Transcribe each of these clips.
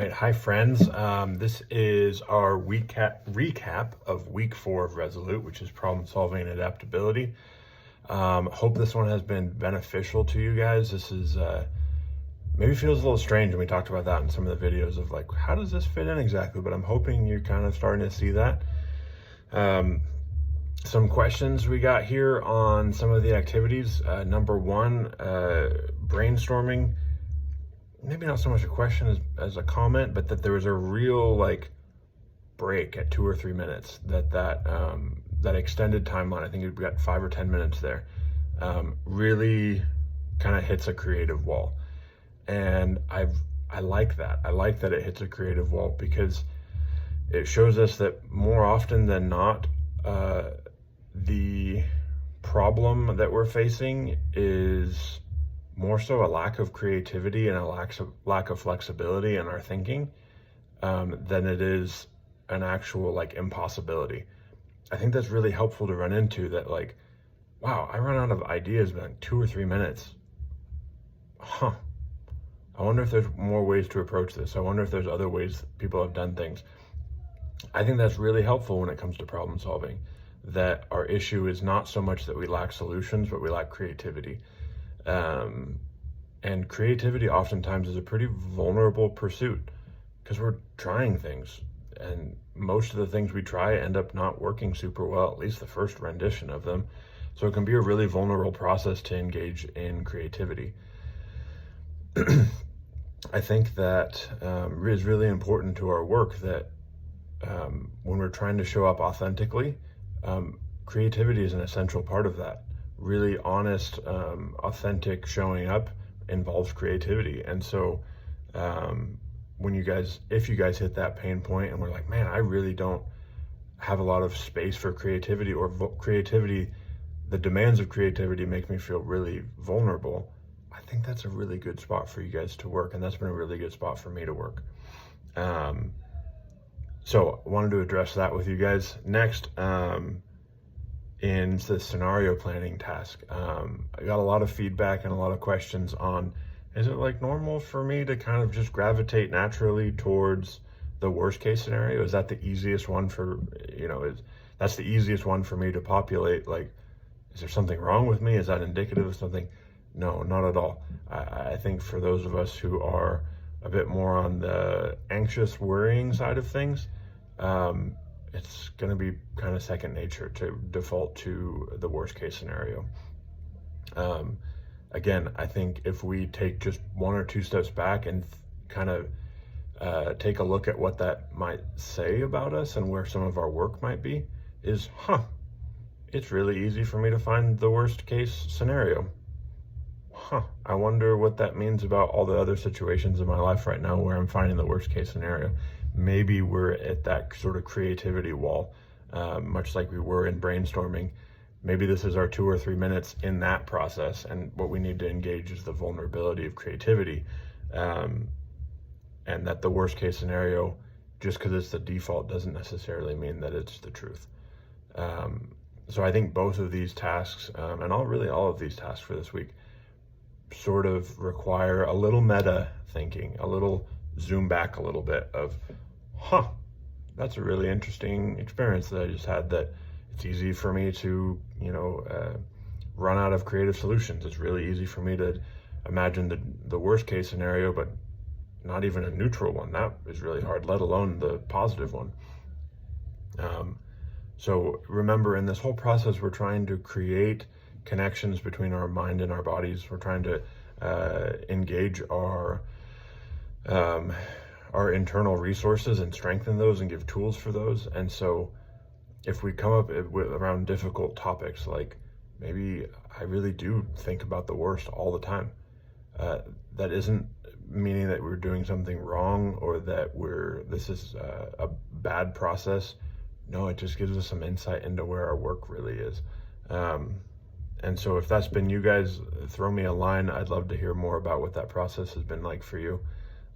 right, hi friends. This is our recap of week 4 of Resolute, which is problem solving and adaptability. Hope this one has been beneficial to you guys. This is maybe feels a little strange, and we talked about that in some of the videos of like, how does this fit in exactly? But I'm hoping you're kind of starting to see that. Some questions we got here on some of the activities. Number one, brainstorming. Maybe not so much a question as a comment, but that there was a real like break at 2 or 3 minutes. That extended timeline, I think we got 5 or 10 minutes there, really kind of hits a creative wall. And I like that. I like that it hits a creative wall because it shows us that more often than not, the problem that we're facing is more so a lack of creativity and a lack of flexibility in our thinking than it is an actual like impossibility. I think that's really helpful to run into that, like, wow, I run out of ideas in like 2 or 3 minutes. I wonder if there's more ways to approach this. I wonder if there's other ways people have done things. I think that's really helpful when it comes to problem solving, that our issue is not so much that we lack solutions, but we lack creativity. And creativity oftentimes is a pretty vulnerable pursuit because we're trying things, and most of the things we try end up not working super well, at least the first rendition of them. So it can be a really vulnerable process to engage in creativity. I think that is really important to our work, that when we're trying to show up authentically, creativity is an essential part of that. Really honest, authentic showing up involves creativity. And so if you guys hit that pain point and we're like, man, I really don't have a lot of space for creativity, or creativity, the demands of creativity make me feel really vulnerable, I think that's a really good spot for you guys to work. And that's been a really good spot for me to work. So I wanted to address that with you guys. Next, in the scenario planning task, I got a lot of feedback and a lot of questions on, is it like normal for me to kind of just gravitate naturally towards the worst case scenario? Is that the easiest one for, that's the easiest one for me to populate? Like, is there something wrong with me? Is that indicative of something? No, not at all. I think for those of us who are a bit more on the anxious, worrying side of things, it's going to be kind of second nature to default to the worst case scenario. Again, I think if we take just 1 or 2 steps back and kind of take a look at what that might say about us and where some of our work might be, is, it's really easy for me to find the worst case scenario. I wonder what that means about all the other situations in my life right now where I'm finding the worst case scenario. Maybe we're at that sort of creativity wall, much like we were in brainstorming. Maybe this is our 2 or 3 minutes in that process, and what we need to engage is the vulnerability of creativity, and that the worst case scenario, just because it's the default, doesn't necessarily mean that it's the truth. So I think both of these tasks, and all of these tasks for this week, sort of require a little meta thinking, a little zoom back a little bit of, that's a really interesting experience that I just had, that it's easy for me to, run out of creative solutions. It's really easy for me to imagine the worst case scenario, but not even a neutral one. That is really hard, let alone the positive one. So remember, in this whole process, we're trying to create connections between our mind and our bodies. We're trying to engage our internal resources and strengthen those and give tools for those. And so if we come up around difficult topics, like maybe I really do think about the worst all the time, that isn't meaning that we're doing something wrong or that this is a bad process. No, it just gives us some insight into where our work really is. And so if that's been you guys, throw me a line. I'd love to hear more about what that process has been like for you.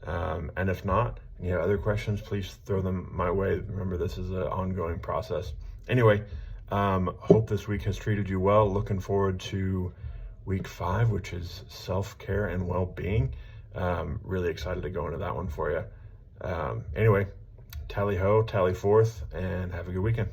And if not, and you have other questions, please throw them my way. Remember, this is an ongoing process. Anyway, hope this week has treated you well. Looking forward to week 5, which is self-care and well-being. Really excited to go into that one for you. Anyway, tally ho, tally forth, and have a good weekend.